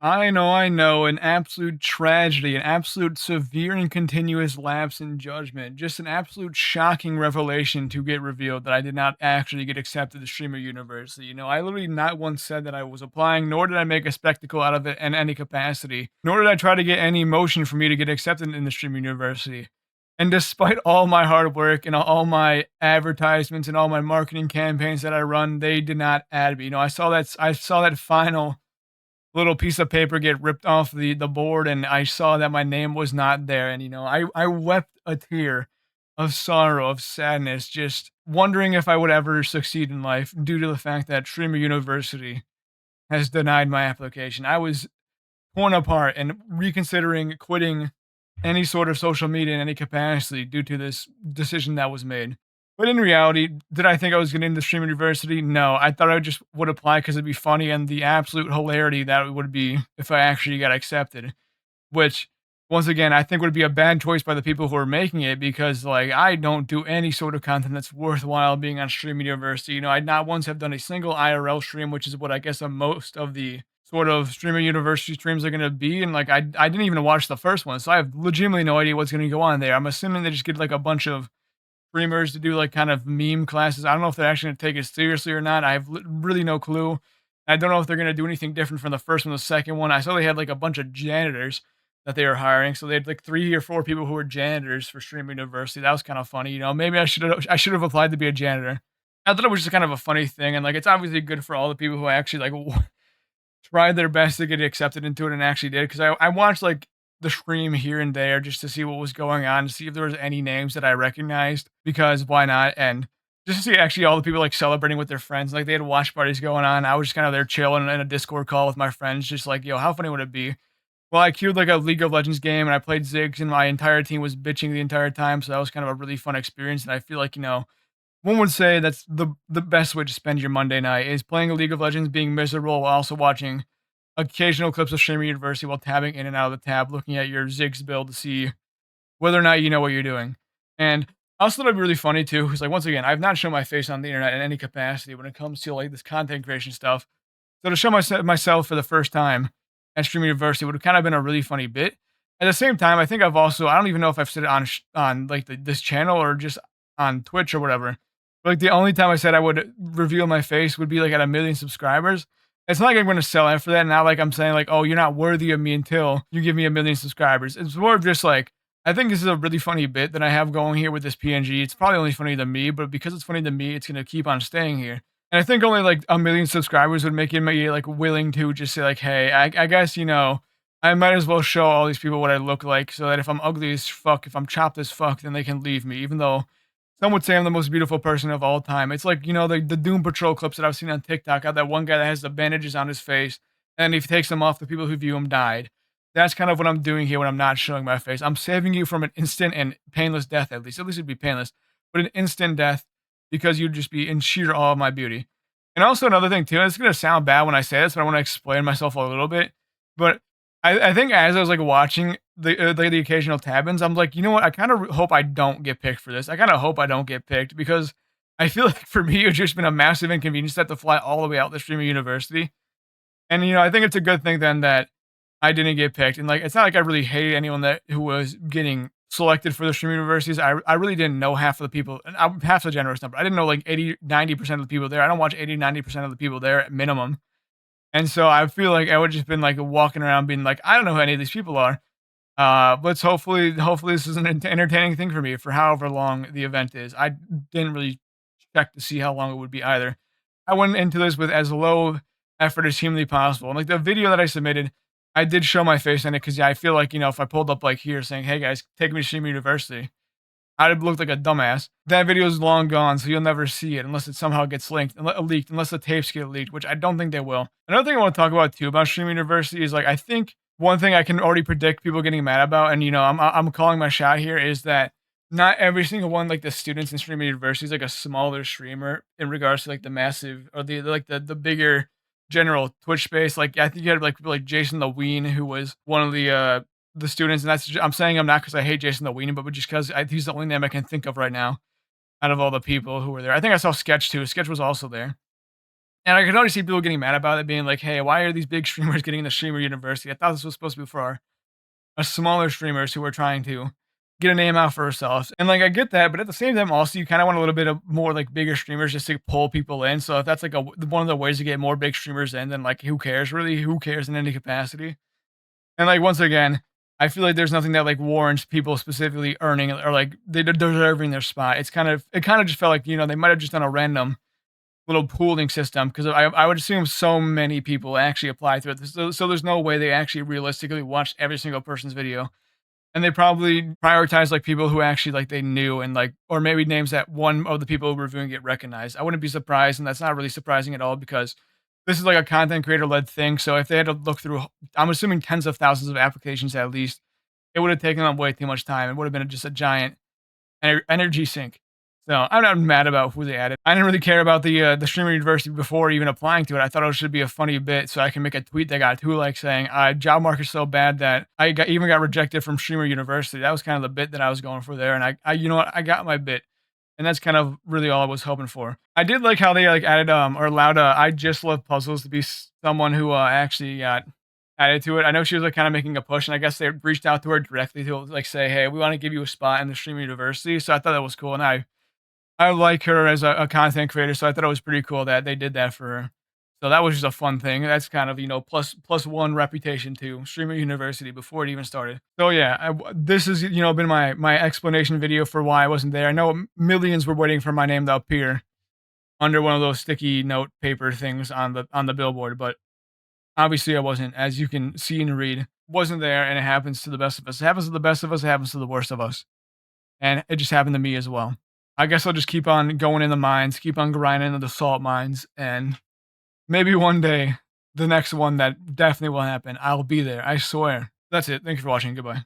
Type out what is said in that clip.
I know, an absolute tragedy, an absolute severe and continuous lapse in judgment, just an absolute shocking revelation to get revealed that I did not actually get accepted to Streamer University. I literally not once said that I was applying, nor did I make a spectacle out of it in any capacity, nor did I try to get any motion for me to get accepted in the Streamer University. And despite all my hard work and all my advertisements and all my marketing campaigns that I run, they did not add me. I saw that final little piece of paper get ripped off the board, and I saw that my name was not there, and, I wept a tear of sorrow, of sadness, just wondering if I would ever succeed in life due to the fact that Streamer University has denied my application. I was torn apart and reconsidering quitting any sort of social media in any capacity due to this decision that was made. But in reality, did I think I was getting into Stream University? No, I thought I just would apply because it'd be funny and the absolute hilarity that it would be if I actually got accepted. Which, once again, I think would be a bad choice by the people who are making it because, like, I don't do any sort of content that's worthwhile being on Stream University. I not once have done a single IRL stream, which is what I guess most of the sort of Streamer University streams are going to be. And, like, I didn't even watch the first one, so I have legitimately no idea what's going to go on there. I'm assuming they just get, like, a bunch of streamers to do, like, kind of meme classes. I don't know if they're actually gonna take it seriously or not. I have really no clue. I don't know if they're gonna do anything different from the first one to the second one. I saw they had, like, a bunch of janitors that they were hiring, so they had, like, 3 or 4 people who were janitors for Stream University. That was kinda funny, maybe I should have applied to be a janitor. I thought it was just kind of a funny thing, and, like, it's obviously good for all the people who actually, like, tried their best to get accepted into it and actually did, 'cause I watched, like, the stream here and there just to see what was going on, to see if there was any names that I recognized, because why not? And just to see actually all the people, like, celebrating with their friends, like, they had watch parties going on. I was just kinda there chilling in a Discord call with my friends, just like, "Yo, how funny would it be?" Well, I queued, like, a League of Legends game, and I played Ziggs, and my entire team was bitching the entire time, so that was kind of a really fun experience, and I feel like, one would say that's the best way to spend your Monday night, is playing a League of Legends, being miserable, while also watching occasional clips of Streamer University while tabbing in and out of the tab, looking at your Ziggs build to see whether or not you know what you're doing. And I also thought it'd be really funny too, because, like, once again, I've not shown my face on the internet in any capacity when it comes to, like, this content creation stuff. So to show myself for the first time at Streamer University would have kind of been a really funny bit. At the same time, I think I don't even know if I've said it on like this channel or just on Twitch or whatever. But, like, the only time I said I would reveal my face would be, like, at 1,000,000 subscribers. It's not like I'm gonna sell out for that. Not like I'm saying, like, "Oh, you're not worthy of me until you give me 1,000,000 subscribers." It's more of just like, I think this is a really funny bit that I have going here with this PNG. It's probably only funny to me, but because it's funny to me, it's gonna keep on staying here. And I think only, like, 1,000,000 subscribers would make me, like, willing to just say, like, "Hey, I guess, I might as well show all these people what I look like so that if I'm ugly as fuck, if I'm chopped as fuck, then they can leave me, even though some would say I'm the most beautiful person of all time." It's like, the Doom Patrol clips that I've seen on TikTok, how that one guy that has the bandages on his face, and if he takes them off, the people who view him died. That's kind of what I'm doing here when I'm not showing my face. I'm saving you from an instant and painless death, at least. At least it'd be painless, but an instant death, because you'd just be in sheer awe of my beauty. And also another thing too, and it's gonna sound bad when I say this, but I want to explain myself a little bit. But I think as I was, like, watching the occasional tab-ins, I'm like, "You know what? I kinda hope I don't get picked for this. I kinda hope I don't get picked," because I feel like for me, it's just been a massive inconvenience to have to fly all the way out to Streamer University. And, I think it's a good thing then that I didn't get picked. And, like, it's not like I really hated anyone who was getting selected for the Streamer Universities. I really didn't know half of the people, and I'm half a generous number. I didn't know, like, 80-90% of the people there. I don't watch 80-90% of the people there at minimum. And so I feel like I would just been, like, walking around being like, "I don't know who any of these people are. Let's hopefully this is an entertaining thing for me for however long the event is." I didn't really check to see how long it would be either. I went into this with as low effort as humanly possible. And, like, the video that I submitted, I did show my face in it because, yeah, I feel like, if I pulled up, like, here saying, "Hey guys, take me to Stream University," I'd have looked like a dumbass. That video is long gone, so you'll never see it unless it somehow gets leaked, unless the tapes get leaked, which I don't think they will. Another thing I want to talk about too about Stream University is, like, I think one thing I can already predict people getting mad about, and, I'm calling my shot here, is that not every single one, like, the students in Stream University is, like, a smaller streamer in regards to, like, the massive or the bigger general Twitch space. Like, I think you had, like, people like Jason the Ween, who was one of the students, and I'm saying I'm not because I hate Jason the Ween, but just because he's the only name I can think of right now out of all the people who were there. I think I saw Sketch too. Sketch was also there. And I could already see people getting mad about it, being like, "Hey, why are these big streamers getting the streamer university? I thought this was supposed to be for our smaller streamers who are trying to get a name out for ourselves." And like I get that, but at the same time, also you kind of want a little bit of more like bigger streamers just to pull people in. So if that's like one of the ways to get more big streamers in, then like who cares? Really, who cares in any capacity? And like once again, I feel like there's nothing that like warrants people specifically earning or like they deserving their spot. It kind of just felt like they might have just done a random little pooling system because I would assume so many people actually apply to it. So there's no way they actually realistically watched every single person's video. And they probably prioritize like people who actually like they knew and like, or maybe names that one of the people who were reviewing get recognized. I wouldn't be surprised. And that's not really surprising at all because this is like a content creator led thing. So if they had to look through, I'm assuming tens of thousands of applications at least, it would have taken them way too much time. It would have been just a giant energy sink. So I'm not mad about who they added. I didn't really care about the streamer university before even applying to it. I thought it should be a funny bit so I can make a tweet that got 2 likes saying, job market's so bad that even got rejected from streamer university. That was kind of the bit that I was going for there. And I you know what? I got my bit. And that's kind of really all I was hoping for. I did like how they like added or allowed I just love puzzles to be someone who actually got added to it. I know she was like kind of making a push, and I guess they reached out to her directly to like say, "Hey, we want to give you a spot in the streamer university." So I thought that was cool, and I like her as a content creator, so I thought it was pretty cool that they did that for her. So that was just a fun thing. That's kind of plus one reputation to streamer university before it even started. So yeah, this has been my explanation video for why I wasn't there. I know millions were waiting for my name to appear under one of those sticky note paper things on the billboard, but obviously I wasn't, as you can see and read, wasn't there, and it happens to the best of us. It happens to the best of us. It happens to the worst of us, and it just happened to me as well. I guess I'll just keep on going in the mines, keep on grinding in the salt mines, and maybe one day, the next one that definitely will happen, I'll be there. I swear. That's it. Thank you for watching. Goodbye.